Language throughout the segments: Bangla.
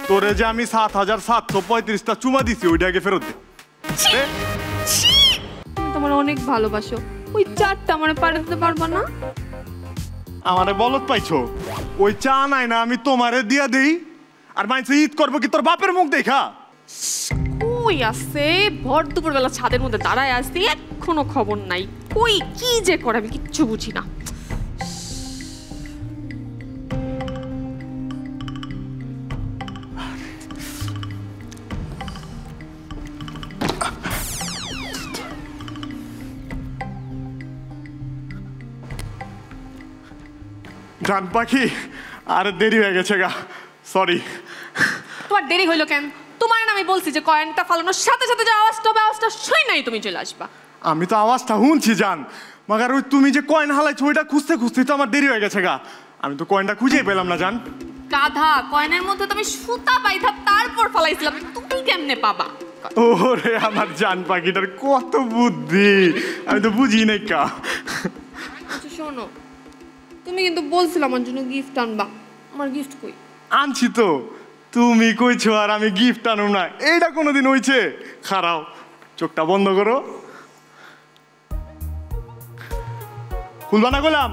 তোরে যে আমি ৭,৭৩৫টা চুমা দিছি ওইটাকে ফেরত দে। তুমি তোমার অনেক ভালোবাসো, ওই 4টা আমার পারে দিতে পারবা না? আমারে বলত পাইছো, ওই চা নাই না আমি তোমারে দিয়া দেই আর মাইনছে ঈদ করবো কি তোর বাপের মুখ দেখা? কই আছে, ভর দুপুর বেলা ছাদের মধ্যে দাঁড়ায় আসছি, এখনো খবর নাই। কই কি যে করে আমি কিচ্ছু বুঝি না। জান পাখি আর দেরি হয়ে গেছে গা, সরি। তোমার দেরি হইলো কেন? তোমার না আমি বলছি যে কয়েনটা ফালানোর সাথে সাথে যে আওয়াজটা হবে, আওয়াজটা শুই নাই তুমি চলে আসবা। আমি তো আওয়াজটা শুনছি জান, মাগার ওই তুমি যে কয়েন হালাইছো ওইটা খুঁজতে খুঁজতে তো আমার দেরি হয়ে গেছে গা। আমি তো কয়েনটা খুঁজেই পেলাম না জান। গাধা, কয়েনের মধ্যে তুমি সুতা পাইথা তারপর ফালাইছিলাম, তুমি কেমনে পাবা? ওরে আমার জান পাখিটার কত বুদ্ধি, আমি তো বুঝি নাই কা। আচ্ছা শোনো, তুমি কিন্তু বলছিলে আমার জন্য গিফট আনবা, আমার গিফট কই? আনছি তো, তুমি কইছো আর আমি গিফট আনুম না, এইটা কোনোদিন হইছে? খারাও, চোখটা বন্ধ করো। খুলবা না গোলাম?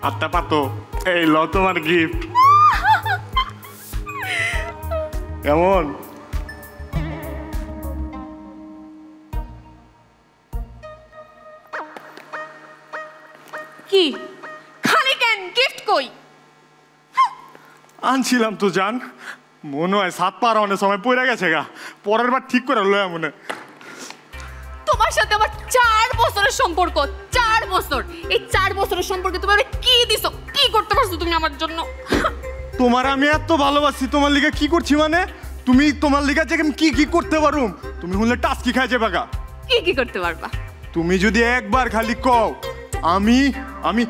আত্মা পাতো, এই ল তোমার গিফট। কেমন? কি খালি কেন, গিফট কই? আনছিলাম তো জান, মনে হয় 7 পার অনেক সময় পড়ে গেছে গা, পরের বার ঠিক করে লয়া মনে। তোমার সাথে আমার 4 বছরের সম্পর্ক, 4 বছর। এই 4 বছরের সম্পর্কে তুমি আমাকে কি দিছো, কি করতে পারছো তুমি আমার জন্য? তোমার আমি এত ভালোবাসি, তোমার লিগা কি করছি মানে? তুমি তোমার লিগা যে আমি কি কি করতে পারুম, তুমি হলে টাস্কি খাই যাবে গা। কি কি করতে পারবা? তুমি যদি একবার খালি কও আমি আমি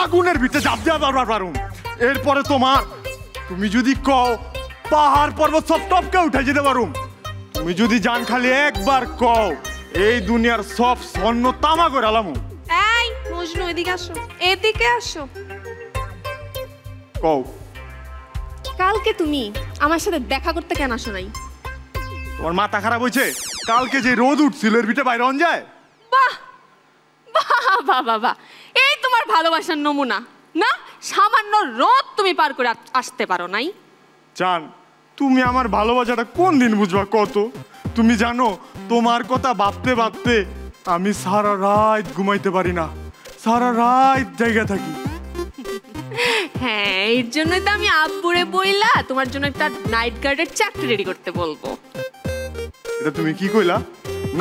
আগুনের ভিতরে ঝাঁপ দেওয়া বারবার পারুম। এরপরে তোমার, তুমি যদি কও পাহাড় পর্বত সব টপকে উঠে যেতে পারুম। তুমি যদি জান খালি একবার কও এই দুনিয়ার সব স্বর্ণ তামা করে আলামু। এই মজনু, এদিকে আসো, এদিকে আসো। কও কালকে তুমি আমার সাথে দেখা করতে কেন আসো নাই? তোমার মাথা খারাপ হয়েছে? কালকে যে রোদ উঠছিল এর ভিতরে বাইরে অন যায়? বাহ বাহ বাহ বাহ বাহ, এই তোমার ভালোবাসার নমুনা না? সামান্য রোদ তুমি পার করে আসতে পারো নাই? জান তুমি আমার ভালোবাসাটা কোন দিন বুঝবা কত? তুমি জানো তোমার কথা ভাবতে ভাবতে আমি সারা রাত ঘুমাইতে পারি না, সারা রাত জায়গা থাকি। হ্যাঁ, এর জন্যই তো আমি আব্বুরে বইলা তোমার জন্য একটা নাইট গার্ডের চাকরি রেডি করতে বলবো। এটা তুমি কি কইলা?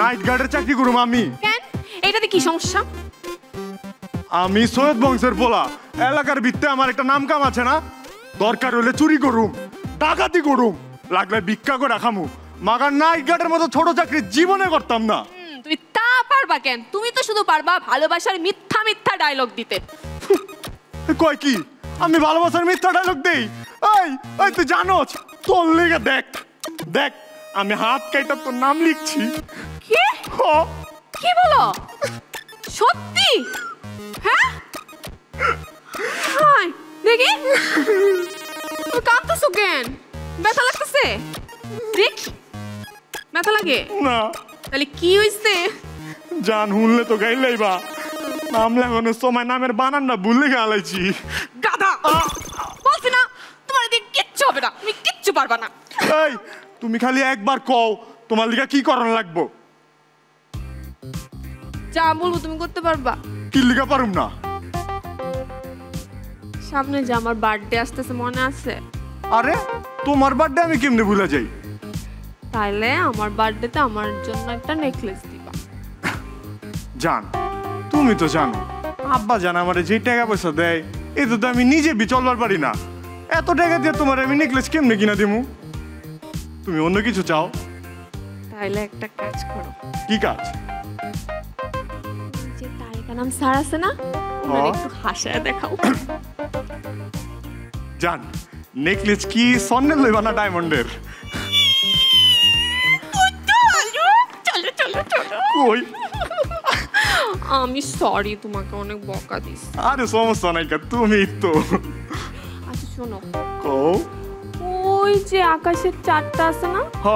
নাইট গার্ডের চাকরি করুম আমি? কেন, এটাতে কি সমস্যা? আমি সৈয়দ বংশের পোলা, এলাকার ভিত্তে আমার একটা নাম কাম আছে না? দরকার হলে চুরি করুম, ডাকাতি করুম, লাগলে ভিক্ষা করে খামু, মাগার নাইট গার্ডের মতো ছোট চাকরি জীবনে করতাম না। তুমি তা পারবা কেন? তুমি তো শুধু পারবা ভালোবাসার মিথ্যা মিথ্যা ডায়লগ দিতে। কয় কি আমি ভালোবাসার মিথ্যা ডায়লগ দেই? এই এই তুই জানোস তোর লেগে দেখ দেখ আমি হাত কাইটা তোর নাম লিখছি। কি কি বলো? সত্যি? হ্যাঁ হাই দেখি, তুমি কাঁদতেছো কেন? ব্যথা লাগতেছে? দেখ ব্যথা লাগে না। তাহলে কি হইছে? জান হুনলে তো গাইলাইবা, নাম লেখানোর সময় নামের বানানটা ভুলে গেলাইছি। গাধা, বলছি না তোমার এদিকে কিচ্ছু হবে না, তুমি কিচ্ছু পারবা না। এই তুমি খালি একবার কও তোমার লিগা কি করানো লাগবো? যা বলবো তুমি করতে পারবা? কি লিগা পারুম না? সামনে যে আমার বার্থডে আসতেছে, মনে আছে? আরে তোমার বার্থডে আমি কেমনে ভুলে যাই? তাইলে আমার বার্থডেতে আমার জন্য একটা নেকলেস দিবা। জান তুমি তো জানো আব্বা জান আমারে যে টাকা পয়সা দেয় এতে তো আমি নিজে চলবার পারি না। এত টাকা দিয়ে তোমার আমি নেকলেস কেমনে কিনা দিমু? তুমি অন্য কিছু চাও? তাইলে একটা কাজ করো। কি কাজ? যে তারিকা নাম স্যার আছে না, ওনার একটু হাসায় দেখাও। জান নেকলেস কি স্বর্ণের লইবা না ডায়মন্ডের? চলো চলো চলো। কই আমি সরি, তোমাকে অনেক বকা দিস। আরে সমস্যা নাই, তুমি তো। আচ্ছা শোনো, কও ওই যে আকাশের চারটা আছে না, হ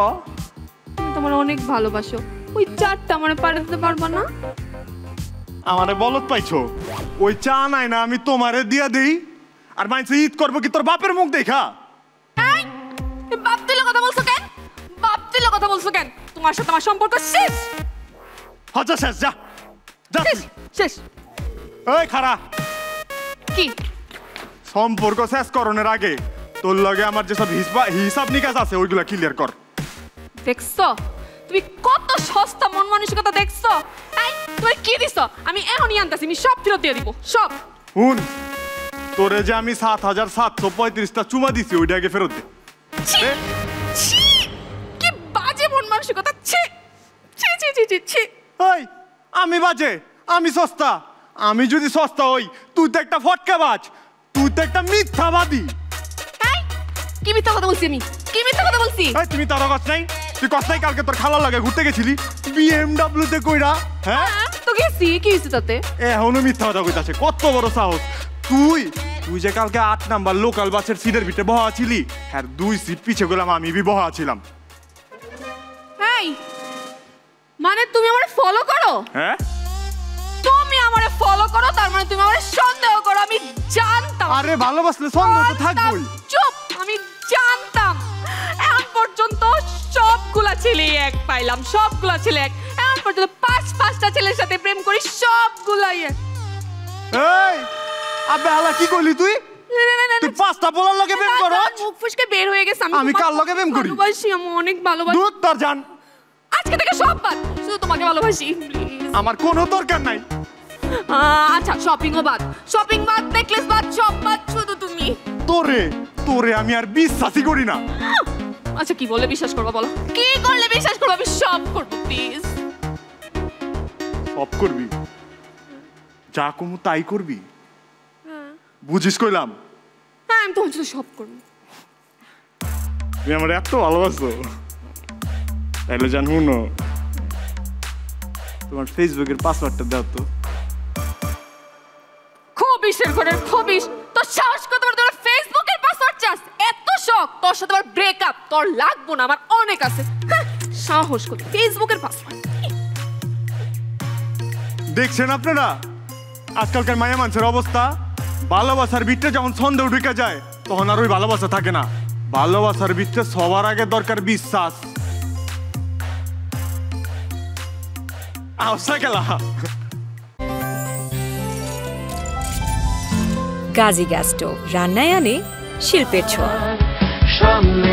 তুমি তোমার অনেক ভালোবাসো, ওই চারটা মানে পারে দিতে পারবা না? আমারে বলত পাইছো, ওই চা নাই না আমি তোমারে দিয়া দেই আর মাইনছে ঈদ করবো কি তোর বাপের মুখ দেখা? এই, তুমি বাপ তুলে কথা বলছো কেন? বাপ তুলে কথা বলছো কেন? তোমার সাথে আমার সম্পর্ক শেষ। আচ্ছা শেষ, যা যা শেষ শেষ। ওই খারা, কি সম্পর্ক শেষ করণের আগে তোর লগে আমার যেসব হিসাব নিকাশ আছে ওইগুলা ক্লিয়ার কর। দেখছো তুমি কত সস্তা মন মানসিকতা দেখছো? এই তুমি কি দিছো? আমি এখনই আনতাছি, আমি সব ফেরত দিয়ে দিব সব। হুন, তোরে যে আমি ৭,৭৩৫টা চুমা দিছি ওইটা আগে ফেরত দে। ছি, ছি, কি বাজে মন মানসিকতা, ছি ছি ছি ছি ছি ছি। ওই আমি বাজে, আমি সস্তা? আমি যদি সস্তা হই তুই তো একটা ফটকাবাজ, তুই তো একটা মিথ্যাবাদী। এই কি মিথ্যা কথা বলছি আমি? কি মিথ্যা কথা বলছি? এই তুমি তার কষ্ট নাই, তুই কষ্ট নাই কালকে তোর খালার লাগে ঘুরতে গেছিলি BMW তে কইরা? হ্যাঁ তো গেছি, কি হয়েছে তাতে? এখনো মিথ্যা কথা কইতাছে, কত বড় সাহস! তুই তুই যে কালকে ৮ নাম্বার লোকাল বাসের সিটের ভিতরে বহা ছিলি, হ্যাঁ 2 সিট পিছে গেলাম আমি বহা ছিলাম। এই মানে তুমি আমারে ফলো করো? হ্যাঁ তুমি আমারে ফলো করো, তার মানে তুমি আমারে সন্দেহ করো। আমি জানতাম। আরে ভালোবাসলে সন্দেহ তো থাকবই। চুপ, আমি জানতাম। এখন পর্যন্ত সবগুলা ছেলে এক পাইলাম, সবগুলা ছেলে এক। এখন পর্যন্ত ৫টা ছেলের সাথে প্রেম করি, সবগুলাই এক। এই আবে হালা কি কইলি তুই? তুই 5টা বলার লগে প্রেম করছ? মুখ ফসকে বের হয়ে গেছে। আমি কার লগে প্রেম করি? ভালোবাসি, আমি অনেক ভালোবাসি। দূর তোর জান, আজকে থেকে সব বাদ, শুধু তোমাকে ভালোবাসি। আমার কোনো দরকার নাই। আচ্ছা শপিংও বাদ, শপিং বাদ, নেকলেস বাদ, সব বাদ, শুধু তুমি। তোরে তোরে আমি আর বিশ্বাসই করি না। আচ্ছা কি বললে বিশ্বাস করবো বলো? কি করলে বিশ্বাস করবো? আমি সব করবো, প্লিজ। সব করবি? যা কমু তাই করবি? বুঝিস কইলাম? হ্যাঁ আমি তোমার জন্য সব করবো। তুমি আমার এত ভালোবাসো, তাইলে জানবো না তোমার ফেসবুকের পাসওয়ার্ডটা দাও তো। খবিশের ঘরের খবিশ, তোর সাহস কত বড়, তোর ফেসবুকের পাসওয়ার্ড চাস? এত শখ তোর সাথে আমার ব্রেকআপ? তোর লাগবো না, আমার অনেক আছে। হ্যাঁ, সাহস কত, ফেসবুকের পাসওয়ার্ড। দেখছেন আপনারা আজকালকার মায়া মানুষের অবস্থা? ভালোবাসার ভিতরে যখন সন্দেহ ঢুকে যায় তখন আর ওই ভালোবাসা থাকে না। ভালোবাসার ভিতরে সবার আগে দরকার বিশ্বাস। আওসা গেলা গাজী গ্যাস স্টোভ, রান্নায় আনে শিল্পের ছোঁয়া। সামনে